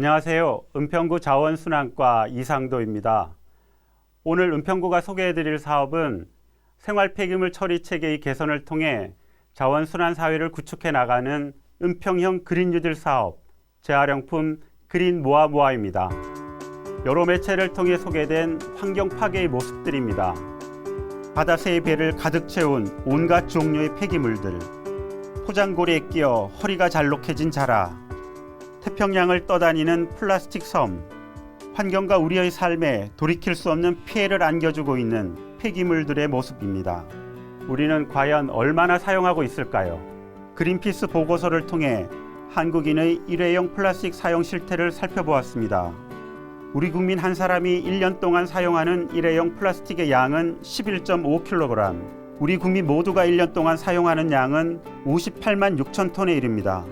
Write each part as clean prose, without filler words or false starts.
안녕하세요. 은평구 자원순환과 이상도입니다. 오늘 은평구가 소개해드릴 사업은 생활 폐기물 처리 체계의 개선을 통해 자원순환 사회를 구축해 나가는 은평형 그린뉴딜 사업, 재활용품 그린 모아모아입니다. 여러 매체를 통해 소개된 환경 파괴의 모습들입니다. 바다새의 배를 가득 채운 온갖 종류의 폐기물들, 포장고리에 끼어 허리가 잘록해진 자라, 태평양을 떠다니는 플라스틱 섬, 환경과 우리의 삶에 돌이킬 수 없는 피해를 안겨주고 있는 폐기물들의 모습입니다. 우리는 과연 얼마나 사용하고 있을까요? 그린피스 보고서를 통해 한국인의 일회용 플라스틱 사용 실태를 살펴보았습니다. 우리 국민 한 사람이 1년 동안 사용하는 일회용 플라스틱의 양은 11.5kg, 우리 국민 모두가 1년 동안 사용하는 양은 58만 6천 톤에 이릅니다.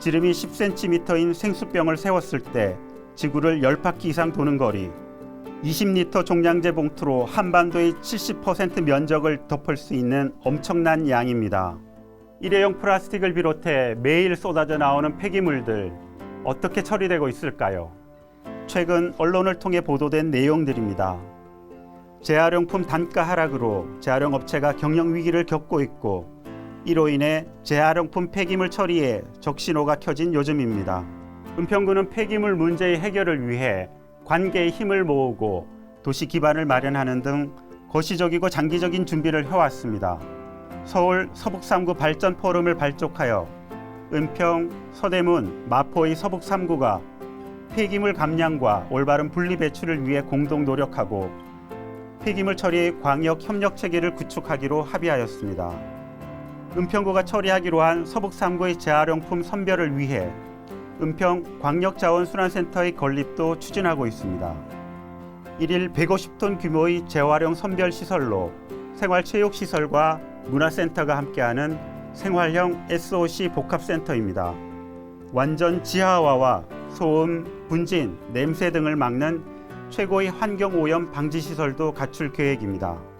지름이 10cm인 생수병을 세웠을 때 지구를 10바퀴 이상 도는 거리, 20리터 종량제 봉투로 한반도의 70% 면적을 덮을 수 있는 엄청난 양입니다. 일회용 플라스틱을 비롯해 매일 쏟아져 나오는 폐기물들, 어떻게 처리되고 있을까요? 최근 언론을 통해 보도된 내용들입니다. 재활용품 단가 하락으로 재활용 업체가 경영 위기를 겪고 있고, 이로 인해 재활용품 폐기물 처리에 적신호가 켜진 요즘입니다. 은평구는 폐기물 문제의 해결을 위해 관계의 힘을 모으고 도시 기반을 마련하는 등 거시적이고 장기적인 준비를 해왔습니다. 서울 서북 3구 발전 포럼을 발족하여 은평, 서대문, 마포의 서북 3구가 폐기물 감량과 올바른 분리 배출을 위해 공동 노력하고 폐기물 처리의 광역 협력 체계를 구축하기로 합의하였습니다. 은평구가 처리하기로 한 서북 3구의 재활용품 선별을 위해 은평 광역자원순환센터의 건립도 추진하고 있습니다. 1일 150톤 규모의 재활용 선별시설로 생활체육시설과 문화센터가 함께하는 생활형 SOC 복합센터입니다. 완전 지하화와 소음, 분진, 냄새 등을 막는 최고의 환경오염 방지시설도 갖출 계획입니다.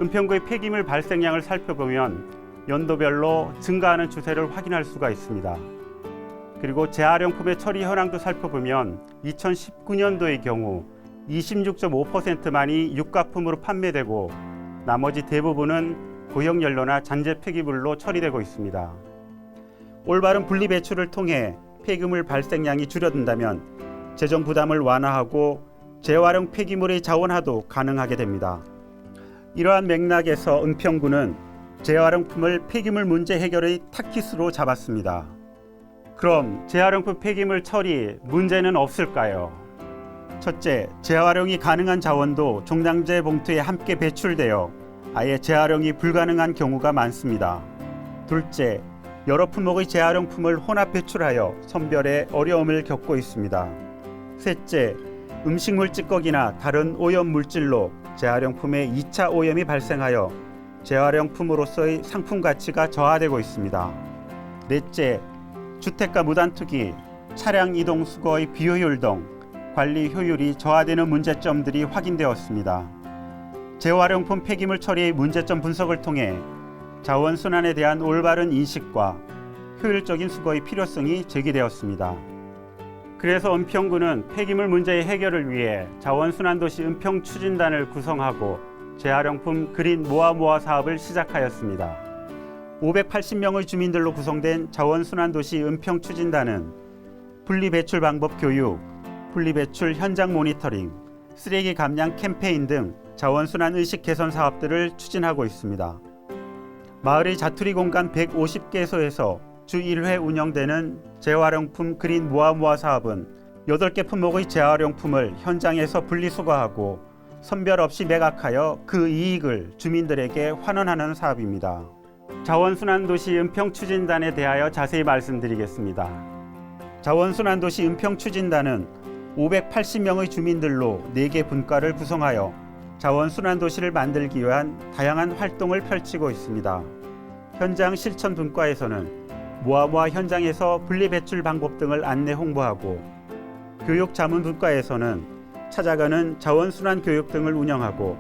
은평구의 폐기물 발생량을 살펴보면 연도별로 증가하는 추세를 확인할 수가 있습니다. 그리고 재활용품의 처리 현황도 살펴보면 2019년도의 경우 26.5%만이 육가품으로 판매되고 나머지 대부분은 고형연료나 잔재 폐기물로 처리되고 있습니다. 올바른 분리 배출을 통해 폐기물 발생량이 줄어든다면 재정 부담을 완화하고 재활용 폐기물의 자원화도 가능하게 됩니다. 이러한 맥락에서 은평구는 재활용품을 폐기물 문제 해결의 타깃으로 잡았습니다. 그럼 재활용품 폐기물 처리 문제는 없을까요? 첫째, 재활용이 가능한 자원도 종량제 봉투에 함께 배출되어 아예 재활용이 불가능한 경우가 많습니다. 둘째, 여러 품목의 재활용품을 혼합 배출하여 선별에 어려움을 겪고 있습니다. 셋째, 음식물 찌꺼기나 다른 오염 물질로 재활용품의 2차 오염이 발생하여 재활용품으로서의 상품 가치가 저하되고 있습니다. 넷째, 주택가 무단투기, 차량 이동 수거의 비효율 등 관리 효율이 저하되는 문제점들이 확인되었습니다. 재활용품 폐기물 처리의 문제점 분석을 통해 자원순환에 대한 올바른 인식과 효율적인 수거의 필요성이 제기되었습니다. 그래서 은평구는 폐기물 문제의 해결을 위해 자원순환도시 은평추진단을 구성하고 재활용품 그린 모아모아 사업을 시작하였습니다. 580명의 주민들로 구성된 자원순환도시 은평추진단은 분리배출 방법 교육, 분리배출 현장 모니터링, 쓰레기 감량 캠페인 등 자원순환 의식 개선 사업들을 추진하고 있습니다. 마을의 자투리 공간 150개소에서 주 1회 운영되는 재활용품 그린 모아모아 사업은 8개 품목의 재활용품을 현장에서 분리수거하고 선별 없이 매각하여 그 이익을 주민들에게 환원하는 사업입니다. 자원순환도시 은평추진단에 대하여 자세히 말씀드리겠습니다. 자원순환도시 은평추진단은 580명의 주민들로 4개 분과를 구성하여 자원순환도시를 만들기 위한 다양한 활동을 펼치고 있습니다. 현장 실천 분과에서는 모아모아 현장에서 분리배출 방법 등을 안내 홍보하고, 교육 자문 분과에서는 찾아가는 자원순환 교육 등을 운영하고,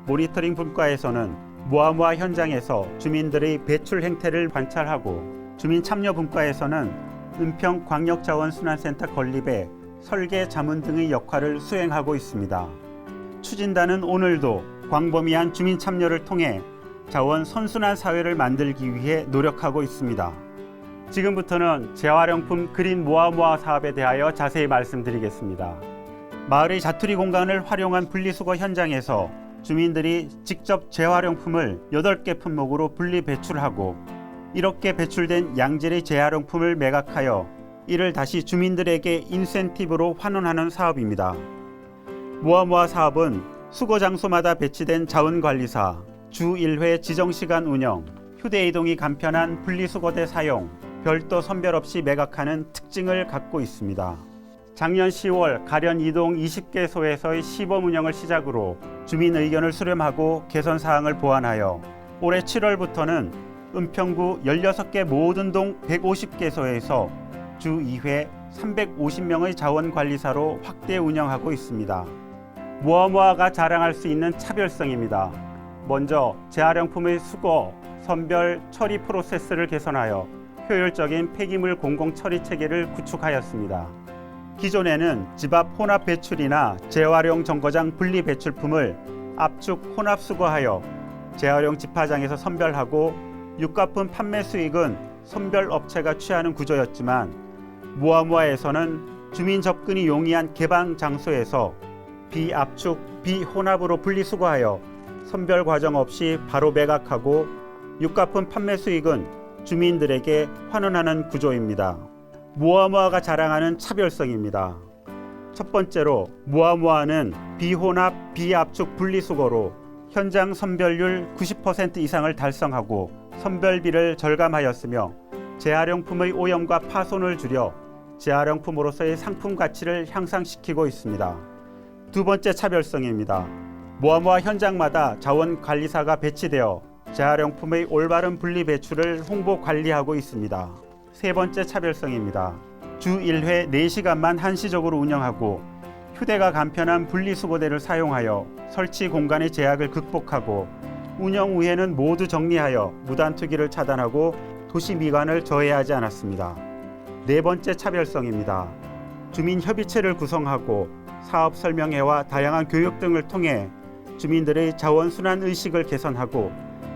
모니터링 분과에서는 모아모아 현장에서 주민들의 배출 행태를 관찰하고, 주민 참여 분과에서는 은평광역자원순환센터 건립에 설계 자문 등의 역할을 수행하고 있습니다. 추진단은 오늘도 광범위한 주민 참여를 통해 자원 선순환 사회를 만들기 위해 노력하고 있습니다. 지금부터는 재활용품 그린 모아모아 사업에 대하여 자세히 말씀드리겠습니다. 마을의 자투리 공간을 활용한 분리수거 현장에서 주민들이 직접 재활용품을 8개 품목으로 분리 배출하고 이렇게 배출된 양질의 재활용품을 매각하여 이를 다시 주민들에게 인센티브로 환원하는 사업입니다. 모아모아 사업은 수거 장소마다 배치된 자원관리사, 주 1회 지정시간 운영, 휴대이동이 간편한 분리수거대 사용, 별도 선별 없이 매각하는 특징을 갖고 있습니다. 작년 10월 가련 2동 20개소에서의 시범 운영을 시작으로 주민 의견을 수렴하고 개선 사항을 보완하여 올해 7월부터는 은평구 16개 모든 동 150개소에서 주 2회 350명의 자원관리사로 확대 운영하고 있습니다. 모아모아가 자랑할 수 있는 차별성입니다. 먼저 재활용품의 수거, 선별, 처리 프로세스를 개선하여 효율적인 폐기물 공공 처리 체계를 구축하였습니다. 기존에는 집 앞 혼합 배출이나 재활용 정거장 분리 배출품을 압축 혼합 수거하여 재활용 집화장에서 선별하고 육가품 판매 수익은 선별 업체가 취하는 구조였지만 모아모아에서는 주민 접근이 용이한 개방 장소에서 비압축, 비혼합으로 분리수거하여 선별 과정 없이 바로 매각하고 육가품 판매 수익은 주민들에게 환원하는 구조입니다. 모아모아가 자랑하는 차별성입니다. 첫 번째로 모아모아는 비혼합, 비압축 분리수거로 현장 선별률 90% 이상을 달성하고 선별비를 절감하였으며 재활용품의 오염과 파손을 줄여 재활용품으로서의 상품 가치를 향상시키고 있습니다. 두 번째 차별성입니다. 모아모아 현장마다 자원관리사가 배치되어 재활용품의 올바른 분리 배출을 홍보 관리하고 있습니다. 세 번째 차별성입니다. 주 1회 4시간만 한시적으로 운영하고 휴대가 간편한 분리수거대를 사용하여 설치 공간의 제약을 극복하고 운영 후에는 모두 정리하여 무단 투기를 차단하고 도시 미관을 저해하지 않았습니다. 네 번째 차별성입니다. 주민협의체를 구성하고 사업 설명회와 다양한 교육 등을 통해 주민들의 자원순환 의식을 개선하고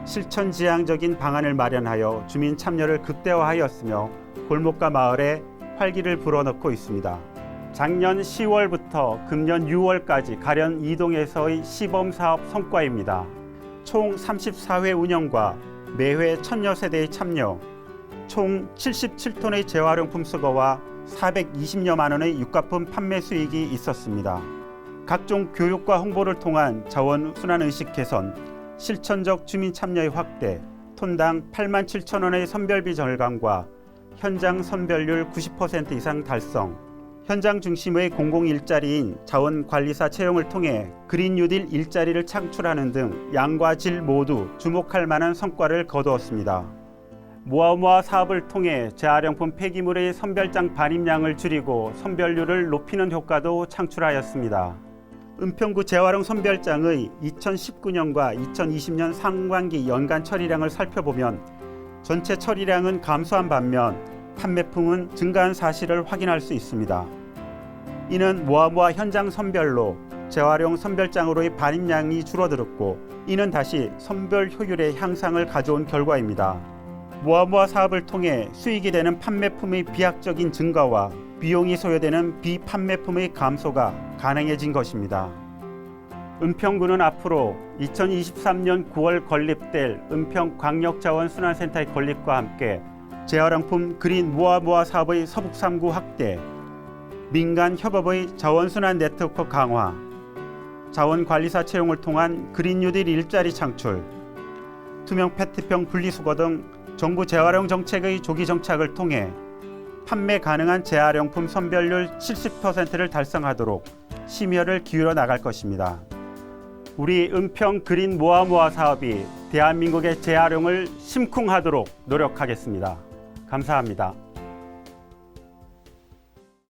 실천지향적인 방안을 마련하여 주민 참여를 극대화하였으며 골목과 마을에 활기를 불어넣고 있습니다. 작년 10월부터 금년 6월까지 가련 2동에서의 시범사업 성과입니다. 총 34회 운영과 매회 1000여 세대의 참여, 총 77톤의 재활용품 수거와 420여만 원의 육가품 판매 수익이 있었습니다. 각종 교육과 홍보를 통한 자원순환의식 개선, 실천적 주민 참여의 확대, 톤당 87,000원의 선별비 절감과 현장 선별률 90% 이상 달성, 현장 중심의 공공 일자리인 자원관리사 채용을 통해 그린 뉴딜 일자리를 창출하는 등 양과 질 모두 주목할 만한 성과를 거두었습니다. 모아모아 사업을 통해 재활용품 폐기물의 선별장 반입량을 줄이고 선별률을 높이는 효과도 창출하였습니다. 은평구 재활용 선별장의 2019년과 2020년 상반기 연간 처리량을 살펴보면 전체 처리량은 감소한 반면 판매품은 증가한 사실을 확인할 수 있습니다. 이는 모아모아 현장 선별로 재활용 선별장으로의 반입량이 줄어들었고 이는 다시 선별 효율의 향상을 가져온 결과입니다. 모아모아 사업을 통해 수익이 되는 판매품의 비약적인 증가와 비용이 소요되는 비판매품의 감소가 가능해진 것입니다. 은평구는 앞으로 2023년 9월 건립될 은평광역자원순환센터의 건립과 함께 재활용품 그린 모아모아 사업의 서북 3구 확대, 민간 협업의 자원순환 네트워크 강화, 자원관리사 채용을 통한 그린 뉴딜 일자리 창출, 투명 페트병 분리수거 등 정부 재활용 정책의 조기 정착을 통해 판매 가능한 재활용품 선별률 70%를 달성하도록 심혈을 기울여 나갈 것입니다. 우리 은평 그린 모아모아 사업이 대한민국의 재활용을 심쿵하도록 노력하겠습니다. 감사합니다.